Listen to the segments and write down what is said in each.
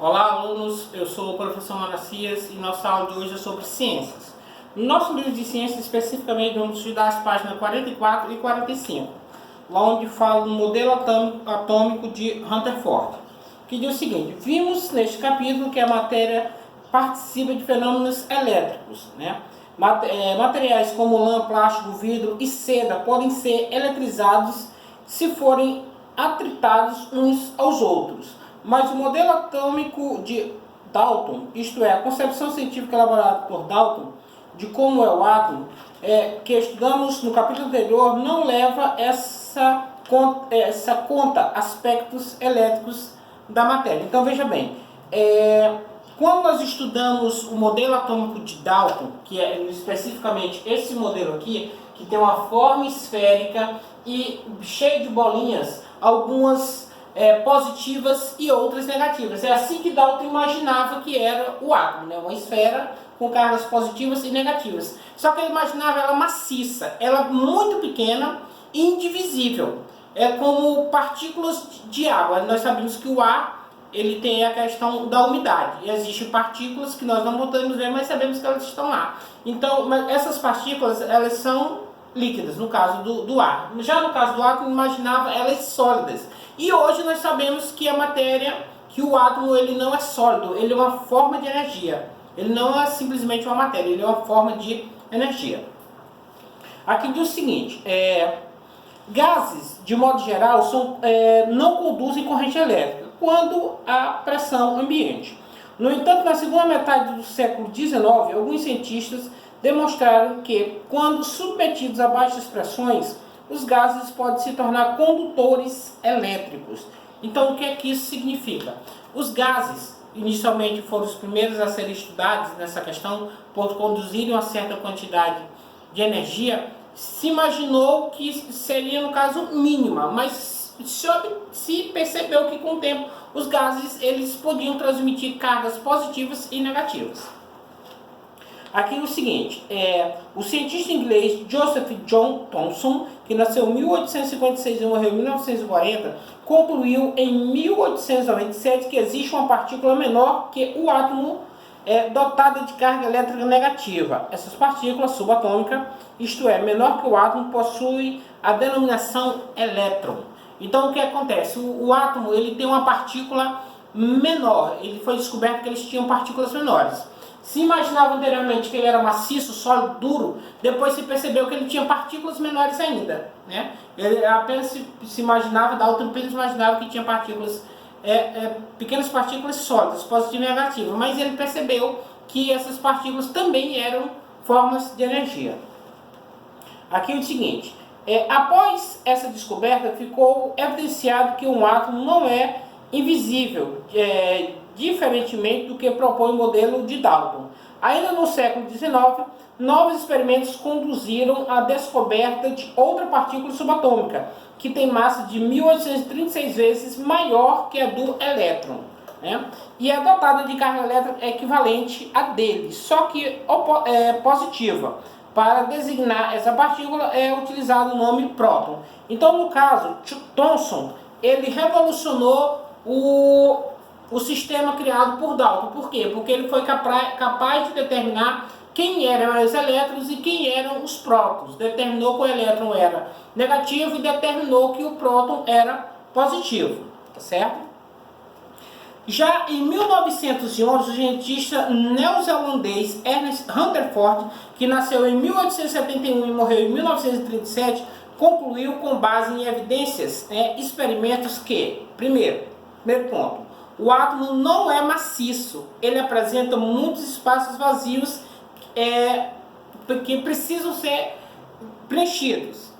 Olá, alunos, eu sou o professor Manacias e nossa aula de hoje é sobre ciências. No nosso livro de ciências, especificamente, vamos estudar as páginas 44 e 45, lá onde fala o modelo atômico de Rutherford, que diz o seguinte: vimos neste capítulo que a matéria participa de fenômenos elétricos, né? Materiais como lã, plástico, vidro e seda podem ser eletrizados se forem atritados uns aos outros. Mas o modelo atômico de Dalton, isto é, a concepção científica elaborada por Dalton de como é o átomo, que estudamos no capítulo anterior, não leva essa conta aspectos elétricos da matéria. Então veja bem, quando nós estudamos o modelo atômico de Dalton, que é especificamente esse modelo aqui, que tem uma forma esférica e cheia de bolinhas, algumas positivas e outras negativas. É assim que Dalton imaginava que era o átomo, né? Uma esfera com cargas positivas e negativas. Só que ele imaginava ela maciça, ela muito pequena e indivisível. É como partículas de água. Nós sabemos que o ar ele tem a questão da umidade. Existem partículas que nós não podemos ver, mas sabemos que elas estão lá. Então, essas partículas elas são líquidas, no caso do ar. Já no caso do átomo, imaginava elas sólidas. E hoje nós sabemos que a matéria, que o átomo ele não é sólido, ele é uma forma de energia. Ele não é simplesmente uma matéria, ele é uma forma de energia. Aqui diz o seguinte: gases, de modo geral, não conduzem corrente elétrica quando há pressão ambiente. No entanto, na segunda metade do século XIX, alguns cientistas demonstraram que, quando submetidos a baixas pressões, os gases podem se tornar condutores elétricos. Então, o que é que isso significa? Os gases, inicialmente, foram os primeiros a serem estudados nessa questão, por conduzirem uma certa quantidade de energia. Se imaginou que seria, no caso, mínima, mas se percebeu que, com o tempo, os gases eles podiam transmitir cargas positivas e negativas. Aqui é o seguinte: o cientista inglês Joseph John Thomson, que nasceu em 1856 e morreu em 1940, concluiu em 1897 que existe uma partícula menor que o átomo dotada de carga elétrica negativa. Essas partículas subatômicas, isto é, menor que o átomo, possuem a denominação elétron. Então o que acontece? O átomo ele tem uma partícula menor, ele foi descoberto que eles tinham partículas menores. Se imaginava anteriormente que ele era maciço, sólido, duro, depois se percebeu que ele tinha partículas menores ainda, né? Ele apenas se imaginava, Dalton apenas imaginava que tinha partículas, pequenas partículas sólidas, positivas e negativas, mas ele percebeu que essas partículas também eram formas de energia. Aqui é o seguinte: após essa descoberta, ficou evidenciado que um átomo não é invisível, diferentemente do que propõe o modelo de Dalton. Ainda no século XIX, novos experimentos conduziram à descoberta de outra partícula subatômica, que tem massa de 1836 vezes maior que a do elétron, né? E é dotada de carga elétrica equivalente à dele, só que positiva. Para designar essa partícula é utilizado o nome próton. Então, no caso, Thomson, ele revolucionou o sistema criado por Dalton. Por quê? Porque ele foi capaz de determinar quem eram os elétrons e quem eram os prótons. Determinou que o elétron era negativo e determinou que o próton era positivo. Tá certo? Já em 1911, o cientista neozelandês Ernest Rutherford, que nasceu em 1871 e morreu em 1937, concluiu com base em evidências, experimentos que, primeiro ponto, o átomo não é maciço, ele apresenta muitos espaços vazios que precisam ser preenchidos.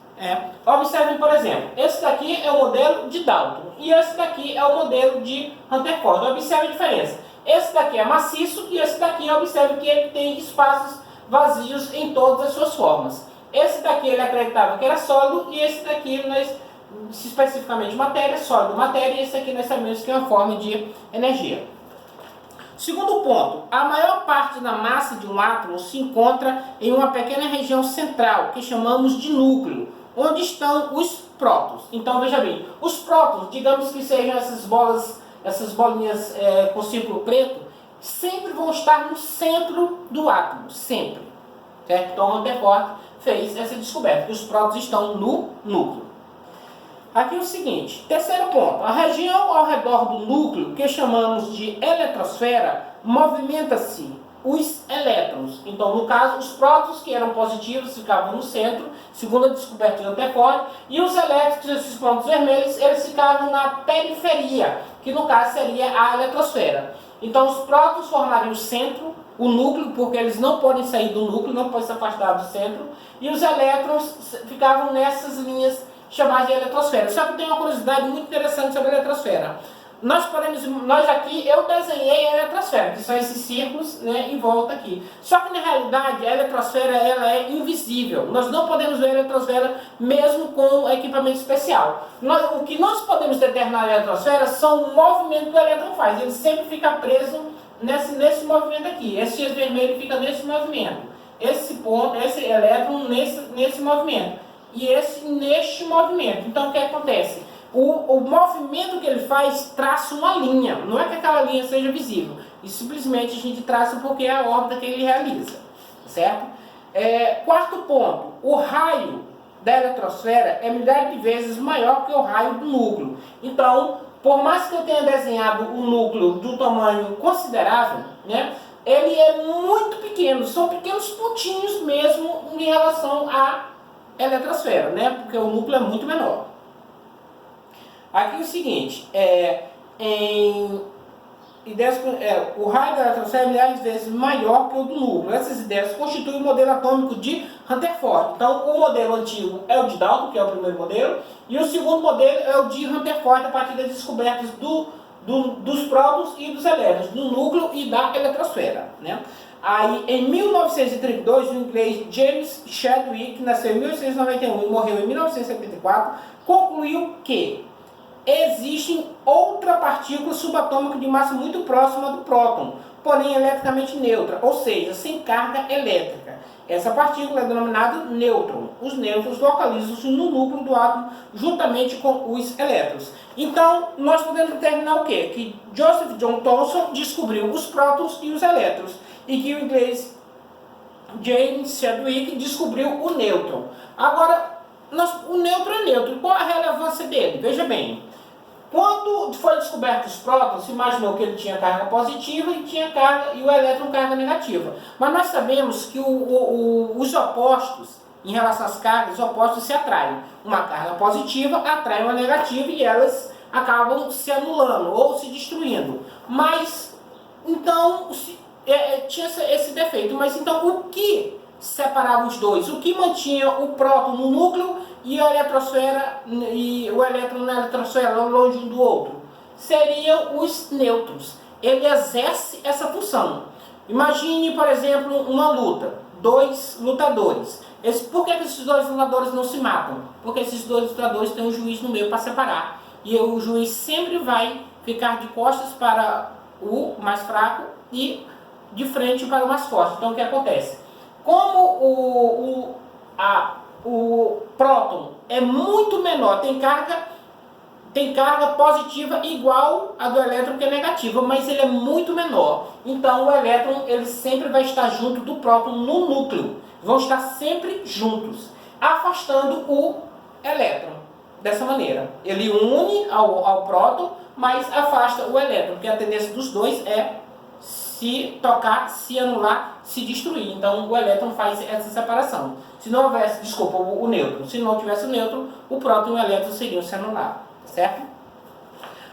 Observem, por exemplo, esse daqui é o modelo de Dalton e esse daqui é o modelo de Rutherford. Observe a diferença. Esse daqui é maciço e esse daqui, observe que ele tem espaços vazios em todas as suas formas. Esse daqui ele acreditava que era sólido e esse daqui especificamente matéria, sólido, matéria, e esse aqui nós sabemos que é uma forma de energia. Segundo ponto, a maior parte da massa de um átomo se encontra em uma pequena região central, que chamamos de núcleo, onde estão os prótons. Então veja bem, os prótons, digamos que sejam essas bolas essas bolinhas com círculo preto, sempre vão estar no centro do átomo, sempre. Certo? Então, Rutherford fez essa descoberta, que os prótons estão no núcleo. Aqui é o seguinte, terceiro ponto, a região ao redor do núcleo, que chamamos de eletrosfera, movimenta-se os elétrons. Então, no caso, os prótons que eram positivos ficavam no centro, segundo a descoberta de Rutherford, e os elétrons, esses pontos vermelhos, eles ficavam na periferia, que no caso seria a eletrosfera. Então, os prótons formariam o centro, o núcleo, porque eles não podem sair do núcleo, não podem se afastar do centro, e os elétrons ficavam nessas linhas chamadas de eletrosfera. Só que tem uma curiosidade muito interessante sobre a eletrosfera. Nós aqui, eu desenhei a eletrosfera, que são esses círculos, né, em volta aqui. Só que na realidade a eletrosfera ela é invisível. Nós não podemos ver a eletrosfera mesmo com equipamento especial. O que nós podemos determinar na eletrosfera são o movimento que o elétron faz. Ele sempre fica preso nesse movimento aqui. Esse X vermelho fica nesse movimento. Esse elétron nesse movimento. E esse neste movimento. Então o que acontece? O movimento que ele faz traça uma linha, não é que aquela linha seja visível, e simplesmente a gente traça porque é a órbita que ele realiza, certo? Quarto ponto, o raio da eletrosfera é milhares de vezes maior que o raio do núcleo. Então, por mais que eu tenha desenhado o núcleo do tamanho considerável, né, ele é muito pequeno, são pequenos pontinhos mesmo em relação à eletrosfera, né, porque o núcleo é muito menor. Aqui é o seguinte, o raio da eletrosfera é milhares de vezes maior que o do núcleo. Essas ideias constituem o modelo atômico de Rutherford. Então, o modelo antigo é o de Dalton, que é o primeiro modelo, e o segundo modelo é o de Rutherford, a partir das descobertas dos prótons e dos elétrons, do núcleo e da eletrosfera, né? Aí, em 1932, o inglês James Chadwick, que nasceu em 1891 e morreu em 1974, concluiu que existe outra partícula subatômica de massa muito próxima do próton, porém eletricamente neutra, ou seja, sem carga elétrica. Essa partícula é denominada nêutron. Os nêutrons localizam-se no núcleo do átomo juntamente com os elétrons. Então, nós podemos determinar o quê? Que Joseph John Thomson descobriu os prótons e os elétrons, e que o inglês James Chadwick descobriu o nêutron. Agora, o nêutron é neutro. Qual a relevância dele? Veja bem. Quando foi descoberto os prótons, se imaginou que ele tinha carga positiva e o elétron carga negativa. Mas nós sabemos que os opostos, em relação às cargas, os opostos se atraem. Uma carga positiva atrai uma negativa e elas acabam se anulando ou se destruindo. Mas, então, tinha esse defeito. Mas então, o que separava os dois? O que mantinha o próton no núcleo e a eletrosfera e o elétron na eletrosfera longe um do outro? Seriam os nêutrons. Ele exerce essa função. Imagine, por exemplo, uma luta. Dois lutadores. Por que esses dois lutadores não se matam? Porque esses dois lutadores têm um juiz no meio para separar. E o juiz sempre vai ficar de costas para o mais fraco e de frente para o mais forte. Então o que acontece? Como o próton é muito menor, tem carga positiva igual a do elétron, que é negativa, mas ele é muito menor. Então o elétron ele sempre vai estar junto do próton no núcleo. Vão estar sempre juntos, afastando o elétron. Dessa maneira, ele une ao próton, mas afasta o elétron, porque a tendência dos dois é se tocar, se anular, se destruir. Então o elétron faz essa separação. Se não houvesse, desculpa, o nêutron. Se não tivesse o nêutron, o próton e o elétron seriam se anular, certo?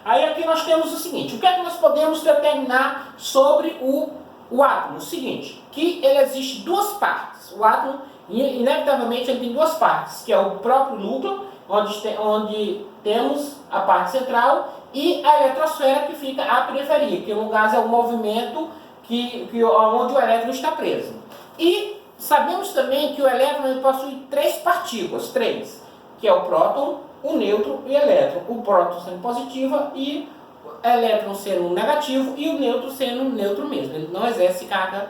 Aí aqui nós temos o seguinte, o que é que nós podemos determinar sobre o átomo? O seguinte, que ele existe duas partes. O átomo, inevitavelmente, ele tem duas partes, que é o próprio núcleo, onde temos a parte central, e a eletrosfera, que fica à periferia, que no caso é o movimento onde o elétron está preso. E sabemos também que o elétron ele possui três partículas, que é o próton, o nêutron e o elétron. O próton sendo positiva e o elétron sendo negativo e o nêutron sendo neutro mesmo. Ele não exerce carga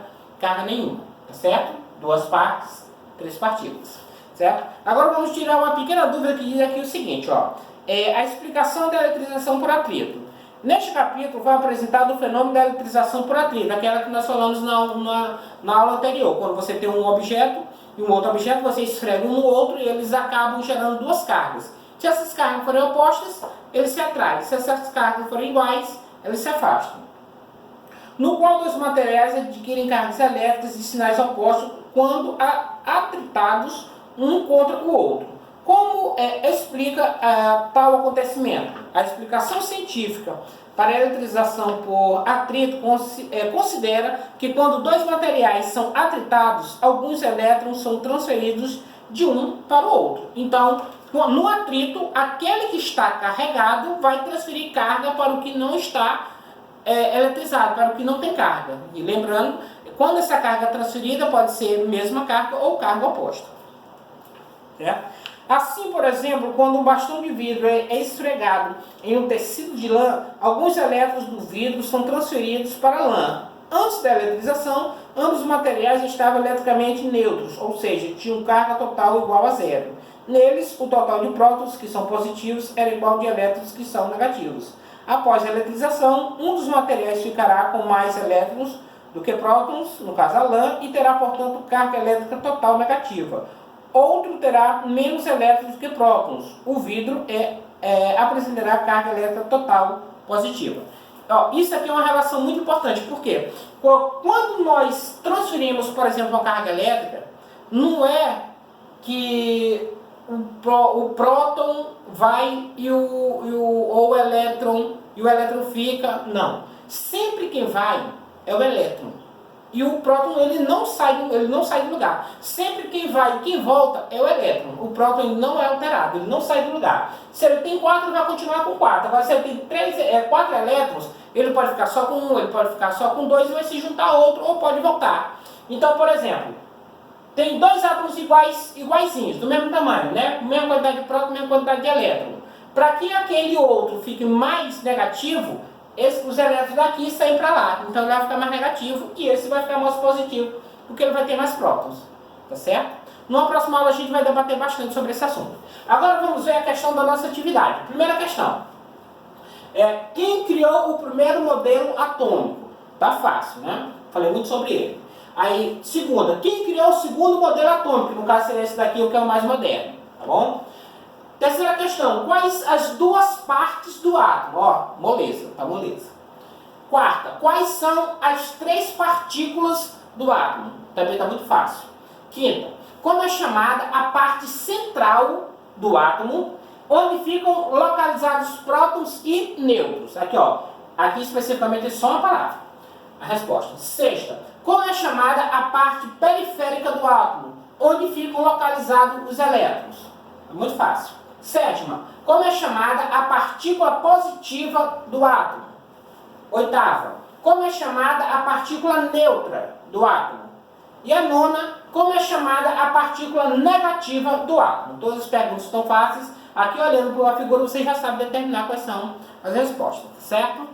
nenhuma, tá certo? Duas partes, três partículas, certo? Agora vamos tirar uma pequena dúvida que diz aqui o seguinte, ó. A explicação da eletrização por atrito. Neste capítulo foi apresentado o fenômeno da eletrização por atrito, aquela que nós falamos na aula anterior, quando você tem um objeto e um outro objeto, você esfrega um no outro e eles acabam gerando duas cargas. Se essas cargas forem opostas, eles se atraem. Se essas cargas forem iguais, eles se afastam. No qual dois materiais adquirem cargas elétricas e sinais opostos quando atritados um contra o outro. Como explica tal acontecimento? A explicação científica para a eletrização por atrito considera que quando dois materiais são atritados, alguns elétrons são transferidos de um para o outro. Então, no atrito, aquele que está carregado vai transferir carga para o que não está eletrizado, para o que não tem carga. E lembrando, quando essa carga é transferida, pode ser mesma carga ou carga oposta. Certo? Assim, por exemplo, quando um bastão de vidro é esfregado em um tecido de lã, alguns elétrons do vidro são transferidos para a lã. Antes da eletrização, ambos os materiais estavam eletricamente neutros, ou seja, tinham carga total igual a zero. Neles, o total de prótons, que são positivos, era igual ao de elétrons, que são negativos. Após a eletrização, um dos materiais ficará com mais elétrons do que prótons, no caso a lã, e terá, portanto, carga elétrica total negativa. Outro terá menos elétrons do que prótons. O vidro apresentará carga elétrica total positiva. Isso aqui é uma relação muito importante. Por quê? Quando nós transferimos, por exemplo, uma carga elétrica, não é que o próton vai e o elétron fica. Não. Sempre quem vai é o elétron. E o próton ele não sai do lugar. Sempre quem vai e quem volta é o elétron. O próton ele não é alterado, ele não sai do lugar. Se ele tem 4, ele vai continuar com 4. Agora, se ele tem 4 elétrons, ele pode ficar só com 1, ele pode ficar só com 2 e vai se juntar a outro ou pode voltar. Então, por exemplo, tem dois átomos iguaizinhos, do mesmo tamanho, né? Mesma quantidade de próton, mesma quantidade de elétron. Para que aquele outro fique mais negativo, os elétrons daqui saem para lá. Então ele vai ficar mais negativo e esse vai ficar mais positivo, porque ele vai ter mais prótons. Tá certo? Numa próxima aula a gente vai debater bastante sobre esse assunto. Agora vamos ver a questão da nossa atividade. Primeira questão. Quem criou o primeiro modelo atômico? Tá fácil, né? Falei muito sobre ele. Aí, segunda. Quem criou o segundo modelo atômico? No caso seria esse daqui, o que é o mais moderno. Tá bom? Terceira questão, quais as duas partes do átomo? Moleza, tá moleza. Quarta, quais são as 3 partículas do átomo? Também tá muito fácil. Quinta, como é chamada a parte central do átomo, onde ficam localizados prótons e nêutrons? Aqui especificamente é só uma palavra. A resposta. Sexta, como é chamada a parte periférica do átomo, onde ficam localizados os elétrons? É muito fácil. Sétima, como é chamada a partícula positiva do átomo? Oitava, como é chamada a partícula neutra do átomo? E a nona, como é chamada a partícula negativa do átomo? Todas as perguntas estão fáceis. Aqui olhando para a figura você já sabe determinar quais são as respostas, certo?